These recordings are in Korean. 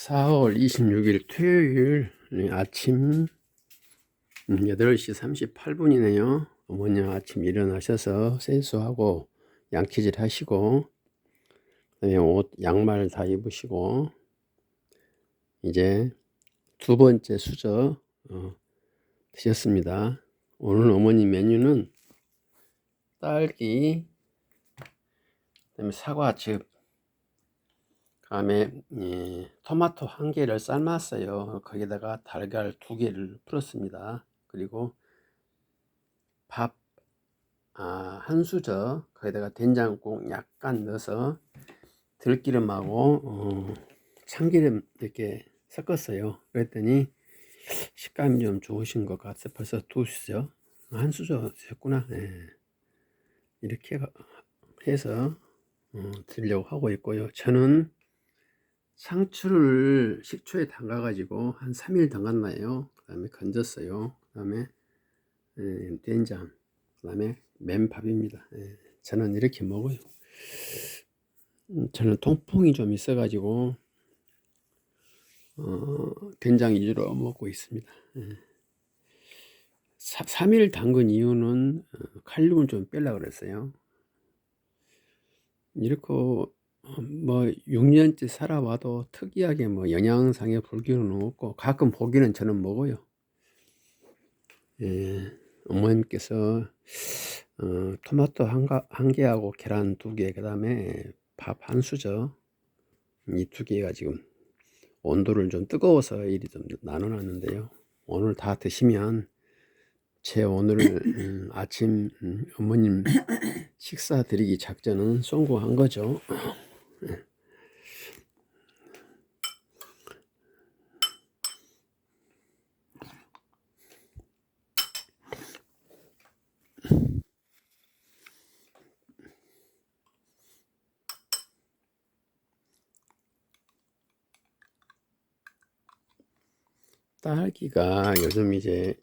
4월 26일 토요일 아침 8시 38분이네요. 어머니 아침 일어나셔서 세수하고 양치질 하시고 그다음에 옷 양말 다 입으시고 이제 두 번째 수저 드셨습니다. 오늘 어머니 메뉴는 딸기, 그다음에 사과즙, 그다음에 토마토 1개를 삶았어요. 거기다가 달걀 2개를 풀었습니다. 그리고 밥 1수저, 거기다가 된장국 약간 넣어서 들기름하고 참기름 이렇게 섞었어요. 그랬더니 식감이 좀 좋으신 것 같아서 벌써 2수저, 1수저 드셨구나. 이렇게 해서 드리려고 하고 있고요. 저는 상추를 식초에 담가 가지고 한 3일 담갔나요. 그 다음에 건졌어요. 그 다음에 된장, 그 다음에 맨밥입니다. 저는 이렇게 먹어요. 저는 통풍이 좀 있어 가지고 된장 위주로 먹고 있습니다. 3일 담근 이유는 칼륨을 좀 빼려고 그랬어요. 이렇게 뭐 6년째 살아와도 특이하게 뭐 영양상의 불균은 없고, 가끔 고기는 저는 먹어요. 어머님께서 토마토 1개하고 계란 2개, 그 다음에 밥 1수저, 이 2개가 지금 온도를 좀 뜨거워서 이리 좀 나눠놨는데요. 오늘 다 드시면 제 오늘 아침 어머님 식사 드리기 작전은 성공한 거죠. 딸기가 요즘 이제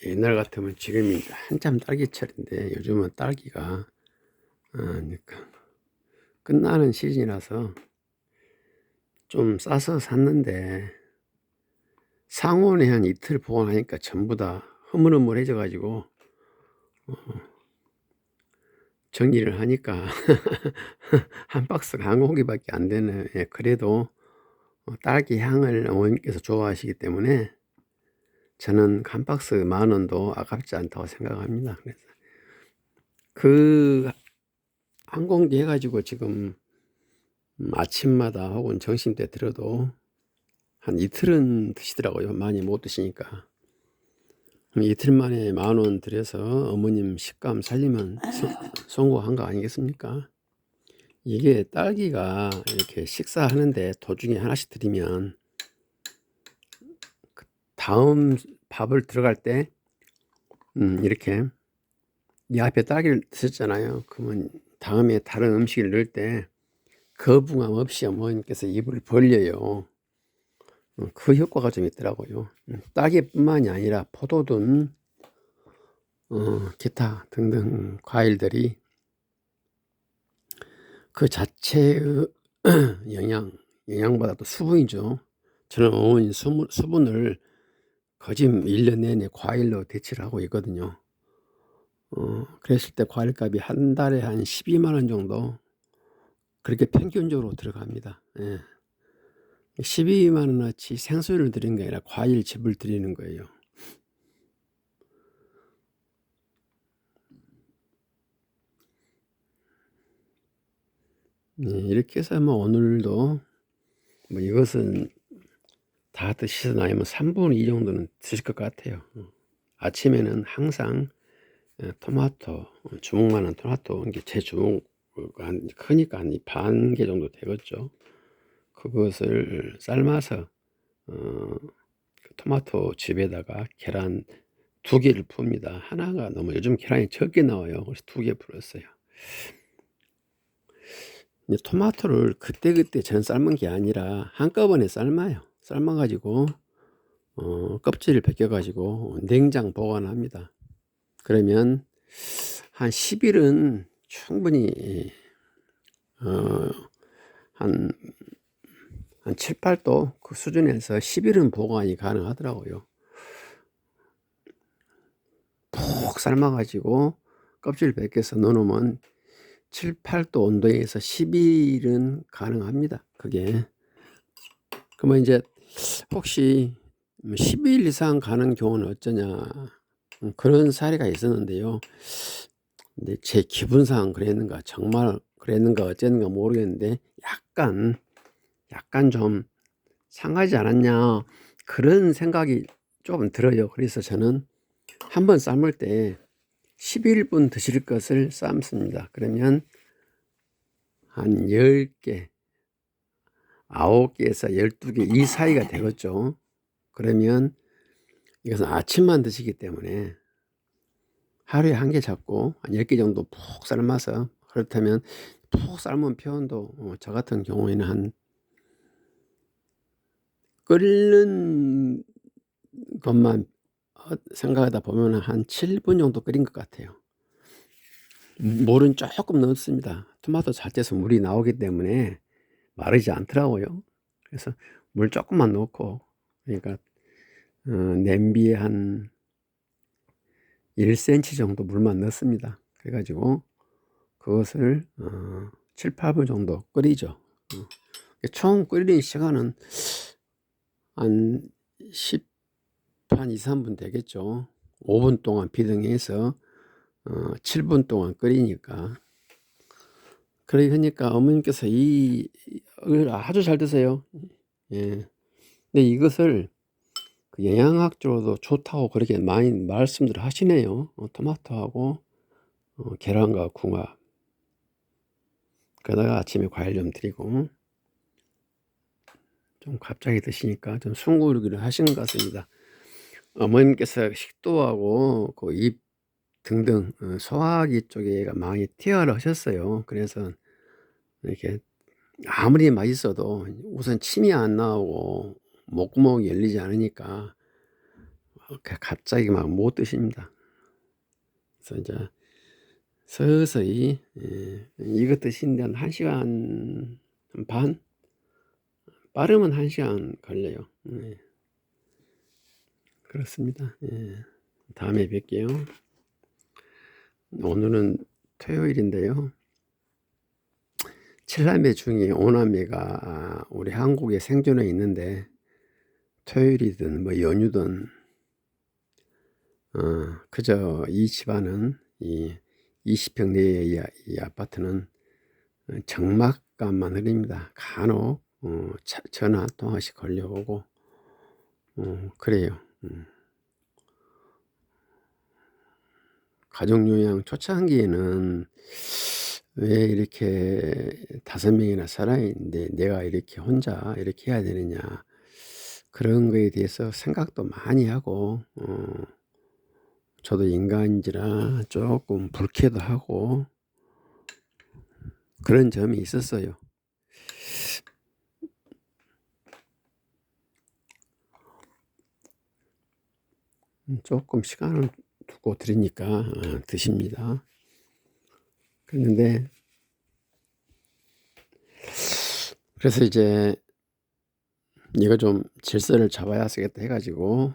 옛날 같으면 지금 이제 한참 딸기철인데, 요즘은 딸기가 그러니까 끝나는 시즌이라서 좀 싸서 샀는데, 상온에 한 이틀 보관하니까 전부 다 흐물흐물해져 가지고 정리를 하니까 한 박스가 한 공기밖에 안 되네. 그래도 딸기 향을 어머님께서 좋아하시기 때문에 저는 한 박스 10,000원도 아깝지 않다고 생각합니다. 그래서 그 한 공기 해가지고 지금 아침마다 혹은 점심때 들어도 한 이틀은 드시더라고요. 많이 못 드시니까. 이틀 만에 10,000원 들여서 어머님 식감 살리면 성공한 거 아니겠습니까? 이게 딸기가 이렇게 식사하는데 도중에 하나씩 드리면 다음 밥을 들어갈 때 이렇게 이 앞에 딸기를 드셨잖아요. 그러면 다음에 다른 음식을 넣을 때 거부감 없이 어머님께서 입을 벌려요. 그 효과가 좀 있더라고요. 딸기뿐만이 아니라 포도든 기타 등등 과일들이 그 자체의 영양보다도 수분이죠. 저는 어머니 수분을 거짓 1년 내내 과일로 대체를 하고 있거든요. 그랬을 때 과일값이 한 달에 한 12만 원 정도 그렇게 평균적으로 들어갑니다. 12만 원어치 생수를 드리는 게 아니라 과일즙을 드리는 거예요. 이렇게 해서 뭐 오늘도 뭐 이것은 다 드시고 나면 3분의 2 정도는 드실 것 같아요. 아침에는 항상 토마토, 주먹만한 토마토, 이게 제 주먹 크니까 한 반 개 정도 되겠죠. 그것을 삶아서 토마토 즙에다가 계란 2개를 풉니다. 하나가 너무 요즘 계란이 적게 나와요. 그래서 2개 풀었어요. 토마토를 그때그때 전 삶은 게 아니라 한꺼번에 삶아요. 삶아가지고 껍질을 벗겨가지고 냉장 보관합니다. 그러면 한 10일은 충분히 한 한 7, 8도 그 수준에서 10일은 보관이 가능하더라고요. 푹 삶아가지고 껍질 벗겨서 넣어놓으면 7, 8도 온도에서 10일은 가능합니다. 그게. 그러면 이제 혹시 10일 이상 가는 경우는 어쩌냐, 그런 사례가 있었는데요. 근데 제 기분상 그랬는가, 정말 그랬는가 어쨌는가 모르겠는데 약간 좀 상하지 않았냐, 그런 생각이 조금 들어요. 그래서 저는 한번 삶을 때 11분 드실 것을 삶습니다. 그러면 한 10개, 9개에서 12개 이 사이가 되겠죠. 그러면 이것은 아침만 드시기 때문에 하루에 한 개 잡고 한 10개 정도 푹 삶아서, 그렇다면 푹 삶은 표현도 저 같은 경우에는 한 끓는 것만 생각하다 보면 한 7분 정도 끓인 것 같아요. 물은 조금 넣습니다. 토마토 자체에서 물이 나오기 때문에 마르지 않더라고요. 그래서 물 조금만 넣고, 그러니까 냄비에 한 1cm 정도 물만 넣습니다. 그래가지고 그것을 7, 8분 정도 끓이죠. 총 끓이는 시간은 한 2, 3분 되겠죠. 5분 동안 비등해서 7분 동안 끓이니까. 그러니까 어머님께서 이걸 아주 잘 드세요. 예. 근데 이것을 그 영양학적으로도 좋다고 그렇게 많이 말씀들 하시네요. 토마토하고 계란과 궁합. 그러다가 아침에 과일 좀 드리고, 좀 갑자기 드시니까 좀 숨고르기를 하시는 것 같습니다. 어머님께서 식도하고 그 입 등등 소화기 쪽에가 많이 태어를 하셨어요. 그래서 이렇게 아무리 맛있어도 우선 침이 안 나오고 목구멍이 열리지 않으니까 갑자기 막 못 드십니다. 그래서 이제 서서히 이것 드시는데 한 1시간 반? 빠르면 1시간 걸려요. 그렇습니다. 다음에 뵐게요. 오늘은 토요일인데요. 7남매 중에 5남매가 우리 한국에 생존해 있는데, 토요일이든 뭐 연휴든 그저 이 집안은 이 20평 내의 이 아파트는 적막감만 흐립니다. 간혹 전화 한 통화씩 걸려오고 그래요. 가족요양 초창기에는 왜 이렇게 5명이나 살아있는데 내가 이렇게 혼자 이렇게 해야 되느냐, 그런 거에 대해서 생각도 많이 하고, 저도 인간인지라 조금 불쾌도 하고 그런 점이 있었어요. 조금 시간을 두고 드리니까 드십니다. 그런데 그래서 이제 이거 좀 질서를 잡아야 쓰겠다 해가지고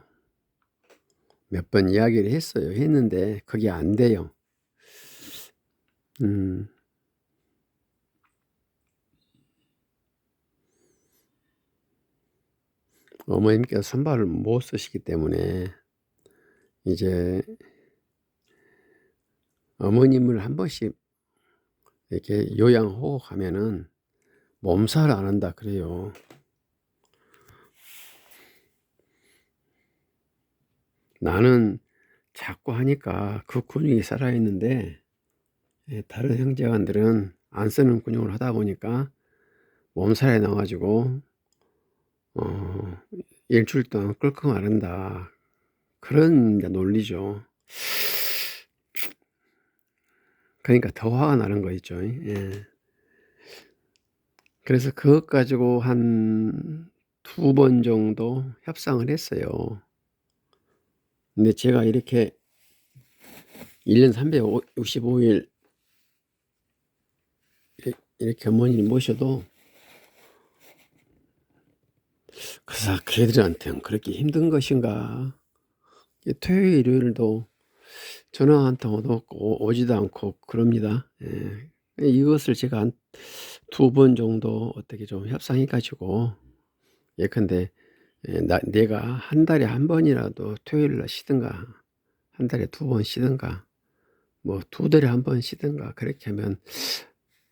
몇 번 이야기를 했는데 그게 안 돼요. 어머님께서 손발을 못 쓰시기 때문에 이제 어머님을 한 번씩 이렇게 요양하고 가면은 몸살을 안 한다 그래요. 나는 자꾸 하니까 그 근육이 살아있는데 다른 형제간들은 안 쓰는 근육을 하다 보니까 몸살이 나가지고 일주일 동안 끙끙 앓는다, 그런 논리죠. 그러니까 더 화가 나는 거 있죠. 그래서 그것 가지고 한 2번 정도 협상을 했어요. 근데 제가 이렇게 1년 365일 이렇게 어머니를 모셔도 그래서 걔들한테는 그렇게 힘든 것인가. 토요일 일요일도 전화 한 통 오지도 않고 그럽니다. 예. 이것을 제가 한 2번 정도 어떻게 좀 협상해 가지고 예컨대 내가 한 달에 한 번이라도 토요일 날 쉬든가 한 달에 2번 쉬든가 뭐 2달에 한 번 쉬든가 그렇게 하면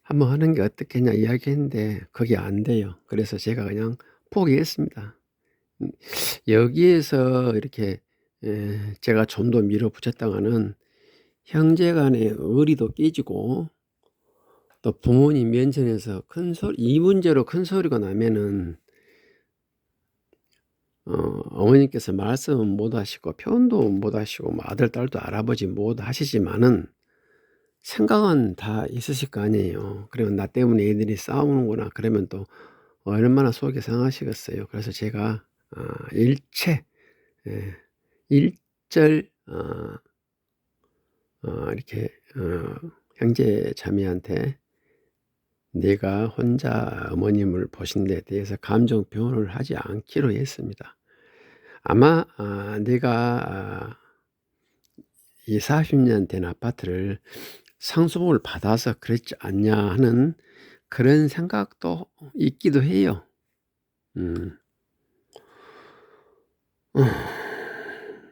한번 하는 게 어떻겠냐 이야기했는데 그게 안 돼요. 그래서 제가 그냥 포기했습니다. 여기에서 이렇게 제가 좀 더 밀어붙였다가는 형제 간의 의리도 깨지고 또 부모님 면전에서 이 문제로 큰 소리가 나면은 어머님께서 말씀은 못 하시고 표현도 못 하시고 뭐 아들 딸도 할아버지 못 하시지만은 생각은 다 있으실 거 아니에요. 그러면 나 때문에 애들이 싸우는구나 그러면 또 얼마나 속이 상하시겠어요. 그래서 제가 일체 일절 이렇게 형제 자매한테 내가 혼자 어머님을 보신 데 대해서 감정 표현을 하지 않기로 했습니다. 아마 내가 이 40년 된 아파트를 상속을 받아서 그랬지 않냐 하는 그런 생각도 있기도 해요.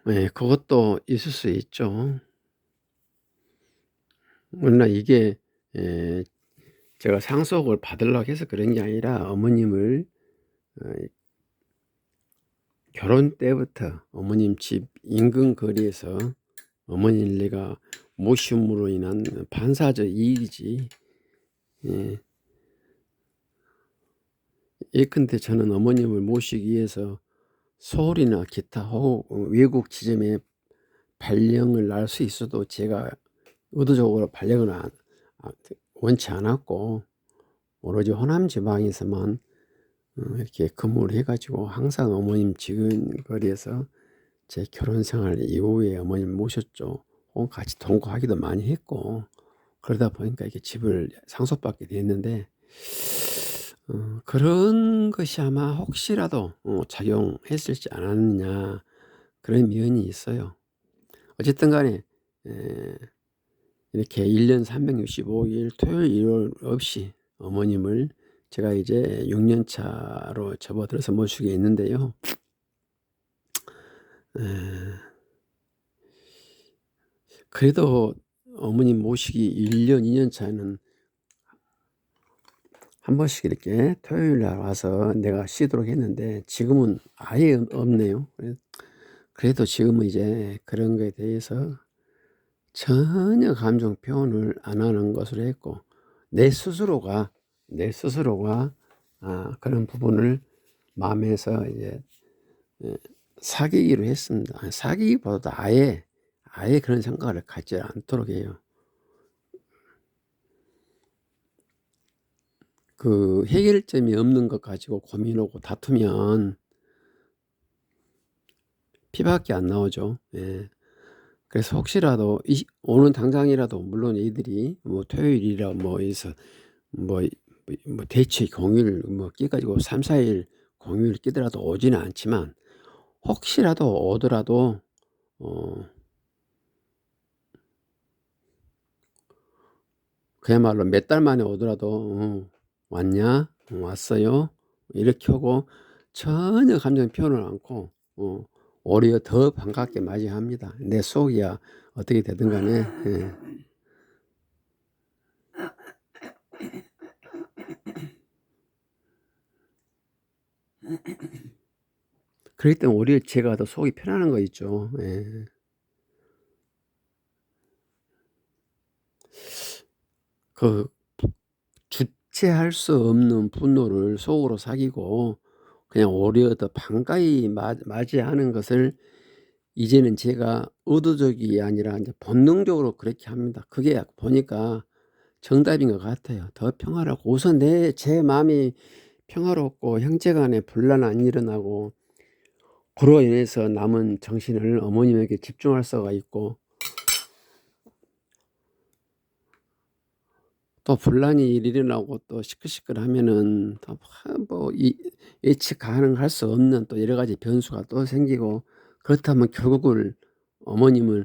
네, 그것도 있을 수 있죠. 그러나 이게 제가 상속을 받으려고 해서 그런 게 아니라 어머님을 결혼 때부터 어머님 집 인근 거리에서 어머니를 내가 모심으로 인한 반사적 이익이지. 예컨대 저는 어머님을 모시기 위해서 서울이나 기타 혹은 외국 지점에 발령을 날 수 있어도 제가 의도적으로 발령을 원치 않았고 오로지 호남 지방에서만 이렇게 근무를 해가지고 항상 어머님 지근거리에서 제 결혼 생활 이후에 어머님 모셨죠. 혹은 같이 동거하기도 많이 했고 그러다 보니까 이렇게 집을 상속받게 됐는데 그런 것이 아마 혹시라도 작용했을지 않았느냐 그런 면이 있어요. 어쨌든 간에 이렇게 1년 365일 토요일 일요일 없이 어머님을 제가 이제 6년 차로 접어들어서 모시게 있는데요. 그래도 어머님 모시기 1년 2년 차는 한 번씩 이렇게 토요일 날 와서 내가 쉬도록 했는데 지금은 아예 없네요. 그래도 지금은 이제 그런 거에 대해서 전혀 감정 표현을 안 하는 것으로 했고 내 스스로가 그런 부분을 마음에서 이제 사귀기로 했습니다. 사귀기보다 아예 그런 생각을 갖지 않도록 해요. 그 해결점이 없는 것 가지고 고민하고 다투면 피밖에 안 나오죠. 그래서 혹시라도 오는 당장이라도 물론 애들이 뭐 토요일이라 뭐 해서 뭐 대체 공휴일 뭐 끼가지고 3, 4일 공휴일 끼더라도 오지는 않지만 혹시라도 오더라도 그야말로 몇 달 만에 오더라도 왔냐? 왔어요? 이렇게 하고 전혀 감정 표현을 않고 오히려 더 반갑게 맞이합니다. 내 속이야 어떻게 되든 간에. 그렇기 때문에 오히려 제가 더 속이 편안한 거 있죠. 그 주체할 수 없는 분노를 속으로 사귀고 그냥 오히려 더 반가이 맞이하는 것을 이제는 제가 의도적이 아니라 이제 본능적으로 그렇게 합니다. 그게 보니까 정답인 것 같아요. 더 평화롭고 우선 제 마음이 평화롭고 형제 간에 분란 안 일어나고 그로 인해서 남은 정신을 어머님에게 집중할 수가 있고 또 분란이 일어나고 또 시끌시끌하면은 뭐 예측 가능할 수 없는 또 여러 가지 변수가 또 생기고, 그렇다면 결국을 어머님을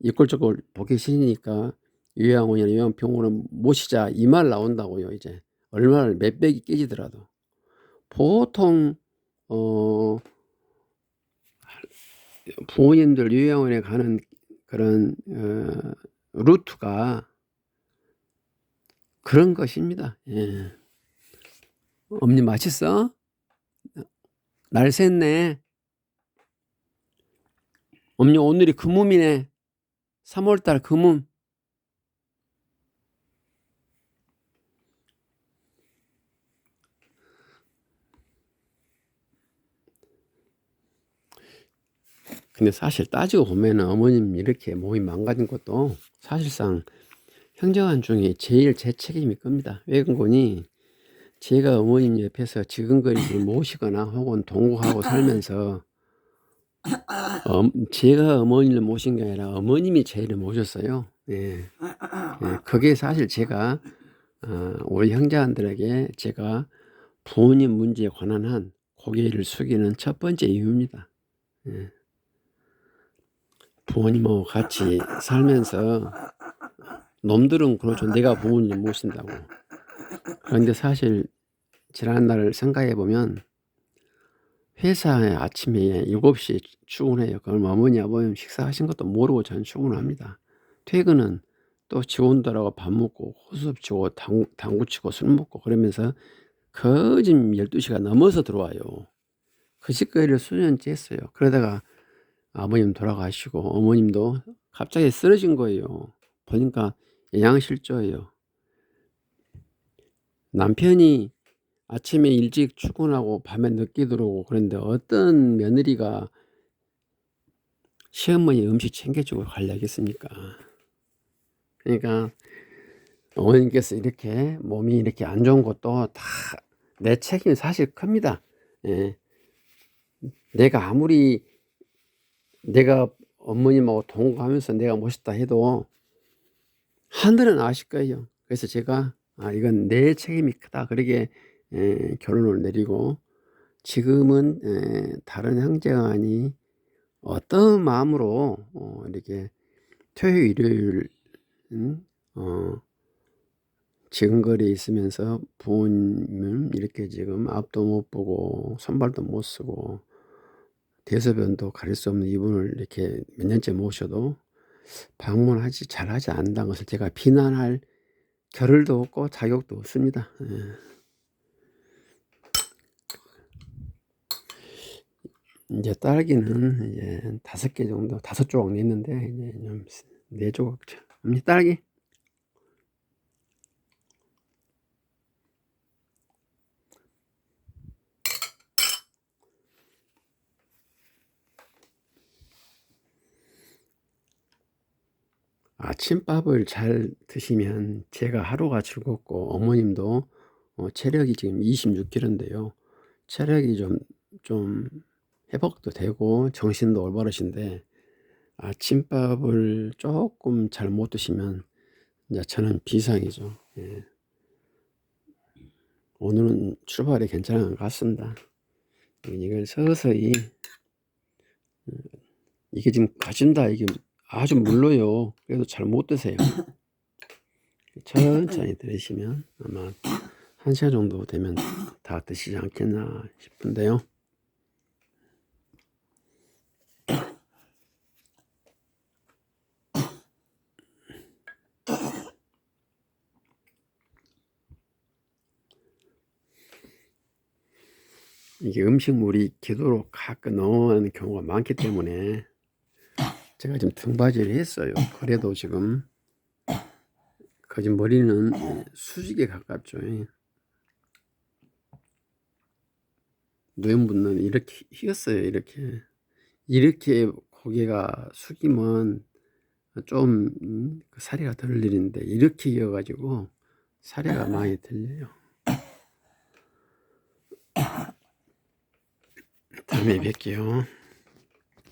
이꼴저꼴 보기 싫으니까 요양원이나 요양병원을 모시자 이 말 나온다고요. 이제 얼마를 몇 백이 깨지더라도 보통 부모님들 요양원에 가는 그런 루트가 그런 것입니다. 예. 어머니 맛있어? 날 샜네. 어머니 오늘이 금음이네. 3월달 금음. 근데 사실 따지고 보면은 어머님 이렇게 몸이 망가진 것도 사실상 형제간 중에 제일 제 책임일 겁니다. 왜 그러니 제가 어머님 옆에서 지근거리를 모시거나 혹은 동거하고 살면서 제가 어머니를 모신 게 아니라 어머님이 제를 모셨어요. 예. 예, 그게 사실 제가 우리 형제한들에게 제가 부모님 문제에 관한 한 고개를 숙이는 첫 번째 이유입니다. 예. 부모님하고 같이 살면서 놈들은 그렇죠. 내가 부모님 모신다고. 그런데 사실 지난날 생각해 보면 회사에 아침에 7시에 출근해요. 그럼 어머니 아버님 식사하신 것도 모르고 저는 출근합니다. 퇴근은 또 직원들하고 밥 먹고 호수업 치고 당구 치고 술 먹고 그러면서 거짓 12시가 넘어서 들어와요. 그 짓거리를 수년째 했어요. 그러다가 아버님 돌아가시고 어머님도 갑자기 쓰러진 거예요. 보니까 영양실조예요. 남편이 아침에 일찍 출근하고 밤에 늦게 들어오고 그런데 어떤 며느리가 시어머니 음식 챙겨주고 가려겠습니까? 그러니까 어머님께서 이렇게 몸이 이렇게 안 좋은 것도 다 내 책임이 사실 큽니다. 예. 내가 아무리 내가 어머님하고 동거하면서 내가 모셨다 해도 하늘은 아실 거예요. 그래서 제가 이건 내 책임이 크다. 그러게 결론을 내리고 지금은 다른 형제간이 어떤 마음으로 이렇게 토요일 일요일 지근거리에 있으면서 부모님은 이렇게 지금 앞도 못 보고 손발도 못 쓰고 대소변도 가릴 수 없는 이분을 이렇게 몇 년째 모셔도 방문하지 잘하지 않는다는 것을 제가 비난할 겨를도 없고 자격도 없습니다. 이제 딸기는 이제 5개 정도, 5조각 냈는데 이제 좀 4조각. 언니 딸기. 아침밥을 잘 드시면 제가 하루가 즐겁고 어머님도 체력이 지금 26kg인데요. 체력이 좀 회복도 되고 정신도 올바르신데 아침밥을 조금 잘 못 드시면 이제 저는 비상이죠. 예. 오늘은 출발이 괜찮은 것 같습니다. 이걸 서서히 이게 지금 가진다 이게 아주 물러요. 그래도 잘 못 드세요. 천천히 들으시면 아마 1시간 정도 되면 다 드시지 않겠나 싶은데요. 이게 음식물이 기도로 가끔 넘어가는 경우가 많기 때문에 제가 지금 등받이를 했어요. 그래도 지금 거짓 머리는 수직에 가깝죠. 노인분은 이렇게 휘었어요. 이렇게 고개가 숙이면 좀 사례가 덜 내리는데 이렇게 이어가지고 사례가 많이 들려요. 다음에 뵐게요.